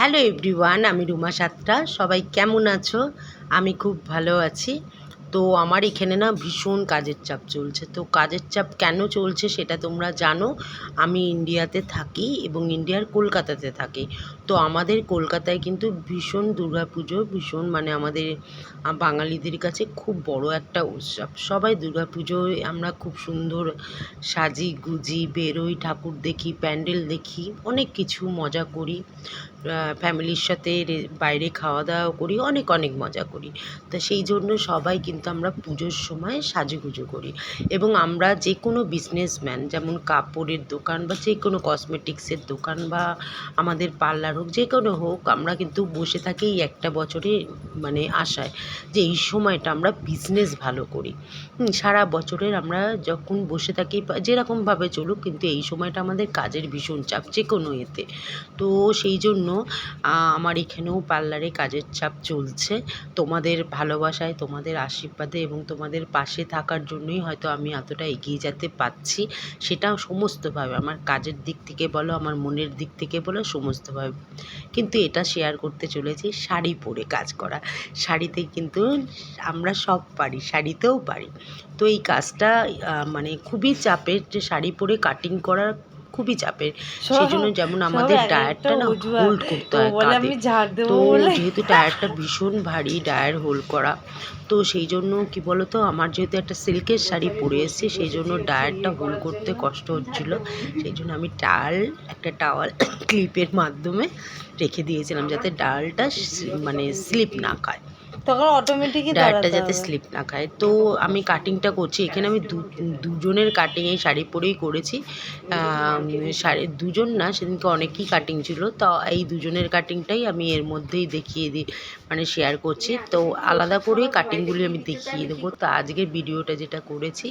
Hello everyone, আমি রুমা সাতটা। সবাই কেমন আছো? আমি খুব ভালো আছি। তো আমার এখানে না ভীষণ কাজের চাপ চলছে। তো কাজের চাপ কেন চলছে সেটা তোমরা জানো। আমি ইন্ডিয়াতে থাকি এবং ইন্ডিয়ার কলকাতাতে থাকি। তো আমাদের কলকাতায় কিন্তু ভীষণ দুর্গাপুজো, ভীষণ মানে আমাদের বাঙালিদের কাছে খুব বড় একটা উৎসব। সবাই দুর্গাপুজোয় আমরা খুব সুন্দর সাজি গুজি বেরোই, ঠাকুর দেখি, প্যান্ডেল দেখি, অনেক কিছু মজা করি, ফ্যামিলির সাথে বাইরে খাওয়া দাওয়া করি, অনেক অনেক মজা করি। তা সেই জন্য সবাই কিন্তু আমরা পুজোর সময় সাজুগুজু করি। এবং আমরা যে কোনো বিজনেসম্যান, যেমন কাপড়ের দোকান বা যে কোনো কসমেটিক্সের দোকান বা আমাদের পার্লার হোক, যে কোনো হোক, আমরা কিন্তু বসে থাকি এই একটা বছরে মানে আশায় যে এই সময়টা আমরা বিজনেস ভালো করি। সারা বছরের আমরা যখন বসে থাকি যেরকমভাবে চলুক, কিন্তু এই সময়টা আমাদের কাজের ভীষণ চাপ যে কোনো এতে। তো সেই জন্য আমার এখানেও পার্লারে কাজের চাপ চলছে। তোমাদের ভালোবাসায়, তোমাদের আশীর্বাদে এবং তোমাদের পাশে থাকার জন্যই হয়তো আমি এতটা এগিয়ে যেতে পারছি। সেটা সমস্তভাবে আমার কাজের দিক থেকে বলো, আমার মনের দিক থেকে বলো, সমস্তভাবে। কিন্তু এটা শেয়ার করতে চলেছি শাড়ি পরে কাজ করা। শাড়িতে কিন্তু আমরা সব পারি, শাড়িতেও পারি। তো এই কাজটা মানে খুবই চাপের, যে শাড়ি পরে কাটিং করা খুবই চাপের। সেই জন্য যেমন আমাদের টায়ারটা না হোল্ড করতে হয় কাঁধে। তো যেহেতু টায়ারটা ভীষণ ভারী, টায়ার হোল্ড করা, তো সেই জন্য কি বলতো, আমার যেহেতু একটা সিল্কের শাড়ি পরে এসেছি, সেই জন্য টায়ারটা হোল্ড করতে কষ্ট হচ্ছিল। সেই জন্য আমি একটা টাওয়াল ক্লিপের মাধ্যমে রেখে দিয়েছিলাম, যাতে ডালটা মানে স্লিপ না খায়, তখন অটোমেটিকই ডায়ারটা যাতে স্লিপ না খায়। তো আমি কাটিংটা করছি এখানে। আমি দুজনের কাটিং এই শাড়ি পরেই করেছি। দুজন না, সেদিনকে অনেকই কাটিং ছিল, তো এই দুজনের কাটিংটাই আমি এর মধ্যেই দেখিয়ে দিই, মানে শেয়ার করছি। তো আলাদা করে কাটিংগুলি আমি দেখিয়ে দেবো। তো আজকের ভিডিওটা যেটা করেছি,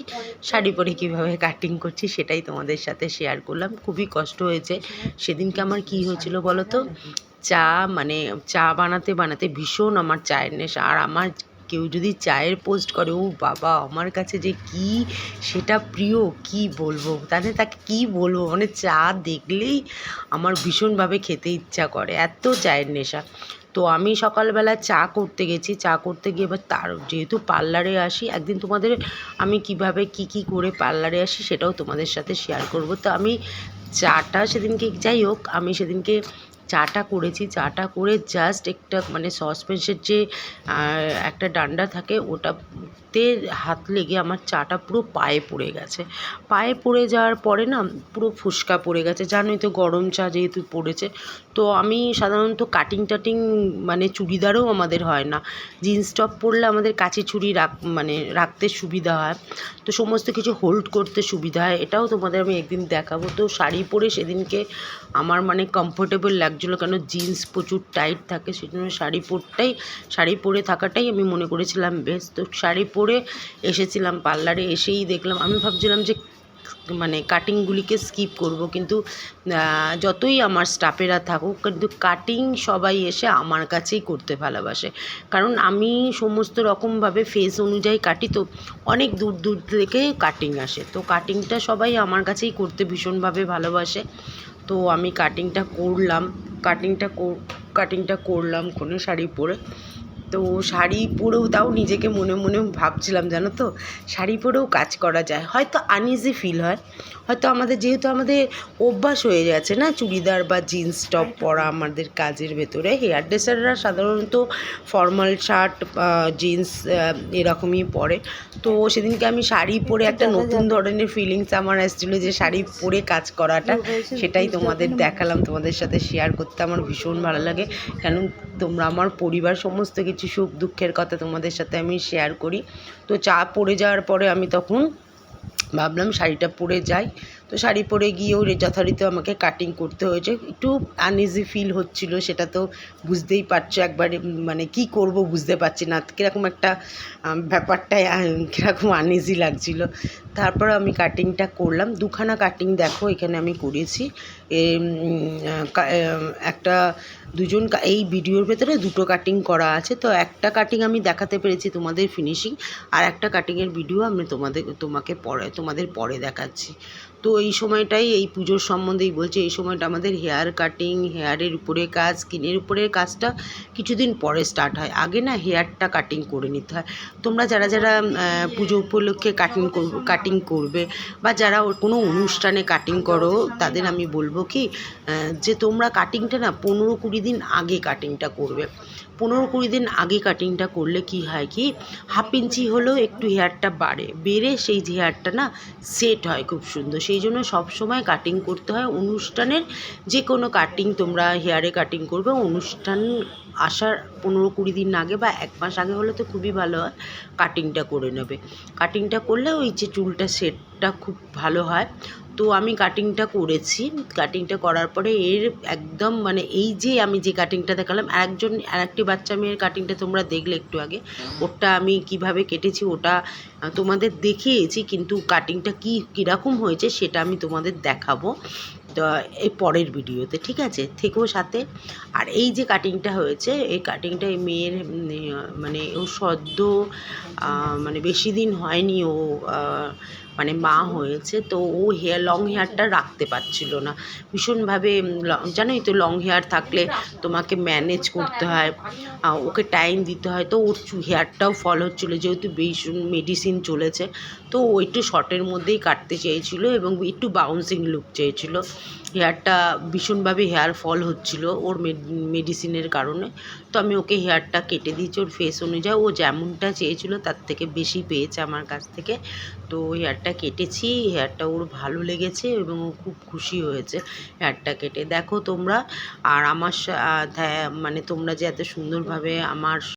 শাড়ি পরে কীভাবে কাটিং করছি সেটাই তোমাদের সাথে শেয়ার করলাম। খুবই কষ্ট হয়েছে সেদিনকে। আমার কি হয়েছিল বলো তো, মানে চা বানাতে বানাতে ভীষণ আমার চায়ের নেশা। আর আমার কেউ যদি চায়ের পোস্ট করে, ও বাবা, আমার কাছে যে কি সেটা প্রিয়, কি বলবো, তাহলে তাকে কি বলবো, মানে চা দেখলেই আমার ভীষণভাবে খেতে ইচ্ছা করে, এত চায়ের নেশা। তো আমি সকালবেলা চা করতে গেছি, চা করতে গিয়ে এবার যেহেতু পার্লারে আসি, একদিন তোমাদের আমি কিভাবে কি করে পার্লারে আসি সেটাও তোমাদের সাথে শেয়ার করব। তো আমি চাটা সেদিনকে, যাই হোক, আমি সেদিনকে চাটা করেছি। চাটা করে জাস্ট একটা মানে সসপ্যানের যে একটা ডান্ডা থাকে, ওটাতে হাত লেগে আমার চাটা পুরো পায়ে পড়ে গেছে। পায়ে পড়ে যাওয়ার পরে না পুরো ফুসকা পড়ে গেছে। জানোই তো, গরম চা যেহেতু পড়েছে। তো আমি সাধারণত কাটিং টাটিং মানে চুড়িদারও আমাদের হয় না, জিন্স টপ পরলে আমাদের কাছে ছুরি মানে রাখতে সুবিধা হয়, তো সমস্ত কিছু হোল্ড করতে সুবিধা হয়। এটাও তোমাদের আমি একদিন দেখাবো। তো শাড়ি পরে সেদিনকে আমার মানে কমফোর্টেবল লাগছিলো, কেন জিন্স প্রচুর টাইট থাকে, সেই জন্য শাড়ি পরে থাকাটাই আমি মনে করেছিলাম বেশ। তো শাড়ি পরে এসেছিলাম পার্লারে। এসেই দেখলাম, আমি ভাবছিলাম যে মানে কাটিংগুলিকে স্কিপ করব, কিন্তু যতই আমার স্টাফেরা থাকুক, কিন্তু কাটিং সবাই এসে আমার কাছেই করতে ভালোবাসে, কারণ আমি সমস্ত রকমভাবে ফেস অনুযায়ী কাটি। তো অনেক দূর দূর থেকে কাটিং আসে, তো কাটিংটা সবাই আমার কাছেই করতে ভীষণভাবে ভালোবাসে। তো আমি কাটিংটা করলাম কোনো শাড়ি পরে। তো শাড়ি পরেও, তাও নিজেকে মনে মনে ভাবছিলাম, জানো তো, শাড়ি পরেও কাজ করা যায়। হয়তো আনইজি ফিল হয়, হয়তো যেহেতু আমাদের অভ্যাস হয়ে গেছে না চুড়িদার বা জিন্স টপ পরা আমাদের কাজের ভেতরে। হেয়ার ড্রেসাররা সাধারণত ফর্মাল শার্ট, জিন্স এরকমই পরে। তো সেদিনকে আমি শাড়ি পরে একটা নতুন ধরনের ফিলিংস আমার আসছিলো, যে শাড়ি পরে কাজ করাটা, সেটাই তোমাদের দেখালাম, তোমাদের সাথে শেয়ার করতে আমার ভীষণ ভালো লাগে। কেন, তোমরা আমার পরিবার, সমস্ত কিছু সুখ দুঃখের কথা তোমাদের সাথে আমি শেয়ার করি। তো চা পড়ে যাওয়ার পরে আমি তখন ভাবলাম শাড়িটা পরে যাই। তো শাড়ি পরে গিয়েও যথারীতি আমাকে কাটিং করতে হয়েছে। একটু আনইজি ফিল হচ্ছিলো, সেটা তো বুঝতেই পারছো। একবারে মানে কি করব বুঝতে পারছি না, কীরকম একটা ব্যাপারটায় কীরকম আনইজি লাগছিলো। তারপর আমি কাটিংটা করলাম, দুখানা কাটিং দেখো এখানে আমি করেছি। এই ভিডিওর ভেতরে দুটো কাটিং করা আছে। তো একটা কাটিং আমি দেখাতে পেরেছি তোমাদের ফিনিশিং, আর একটা কাটিংয়ের ভিডিও আমি তোমাদের পরে দেখাচ্ছি। তো এই সময়টাই এই পুজোর সম্বন্ধেই বলছি, এই সময়টা আমাদের হেয়ার কাটিং, হেয়ারের উপরে কাজ, স্কিনের উপরের কাজটা কিছুদিন পরে স্টার্ট হয়। আগে না হেয়ারটা কাটিং করে নিতে হয়। তোমরা যারা যারা পুজো উপলক্ষে কাটিং করবে বা যারা কোনো অনুষ্ঠানে কাটিং করো, তাদের আমি বলবো কি যে তোমরা কাটিংটা না 15-20 দিন আগে কাটিংটা করবে। 15-20 দিন আগে কাটিংটা করলে কি হয় কি, 1/2 ইঞ্চি হলেও একটু হেয়ারটা বেড়ে সেই হেয়ারটা না সেট হয় খুব সুন্দর। সেই জন্য সবসময় কাটিং করতে হয় অনুষ্ঠানের, যে কোনো কাটিং তোমরা হেয়ারে কাটিং করবে অনুষ্ঠান আসার 15-20 দিন আগে বা 1 মাস আগে হলে তো খুবই ভালো হয়, কাটিংটা করে নেবে। কাটিংটা করলে ওই যে চুলটা সেটটা খুব ভালো হয়। তো আমি কাটিংটা করেছি, কাটিংটা করার পরে এর একদম মানে এই যে আমি যে কাটিংটা দেখালাম, আরেকটি বাচ্চা মেয়ের কাটিংটা তোমরা দেখলে একটু আগে, ওটা আমি কিভাবে কেটেছি ওটা তোমাদের দেখিয়েছি, কিন্তু কাটিংটা কীরকম হয়েছে সেটা আমি তোমাদের দেখাবো এই পরের ভিডিওতে, ঠিক আছে? থেকেও সাথে। আর এই যে কাটিংটা হয়েছে, এই কাটিংটা এই মেয়ের মানে ও সদ্য মানে বেশি দিন হয়নি ও মানে মা হয়েছে, তো ও লং হেয়ারটা রাখতে পারছিল না ভীষণভাবে। জানোই তো লং হেয়ার থাকলে তোমাকে ম্যানেজ করতে হয়, ওকে টাইম দিতে হয়। তো ওর হেয়ারটাও ফল হচ্ছিলো, যেহেতু ভীষণ মেডিসিন চলেছে, তো ও একটু শর্টের মধ্যেই কাটতে চেয়েছিলো এবং একটু বাউন্সিং লুক চেয়েছিলো। হেয়ারটা ভীষণভাবে হেয়ার ফল হচ্ছিলো ওর মেডিসিনের কারণে। তো আমি ওকে হেয়ারটা কেটে দিয়েছি ওর ফেস অনুযায়ী, ও যেমনটা চেয়েছিলো তার থেকে বেশি পেয়েছে আমার কাছ থেকে। তো হেয়ারটা কেটেছি, হেয়ারটা ওর ভালো লেগেছে এবং ও খুব খুশি হয়েছে হেয়ারটা কেটে। দেখো তোমরা, আর আমার মানে তোমরা যে এত সুন্দরভাবে আমার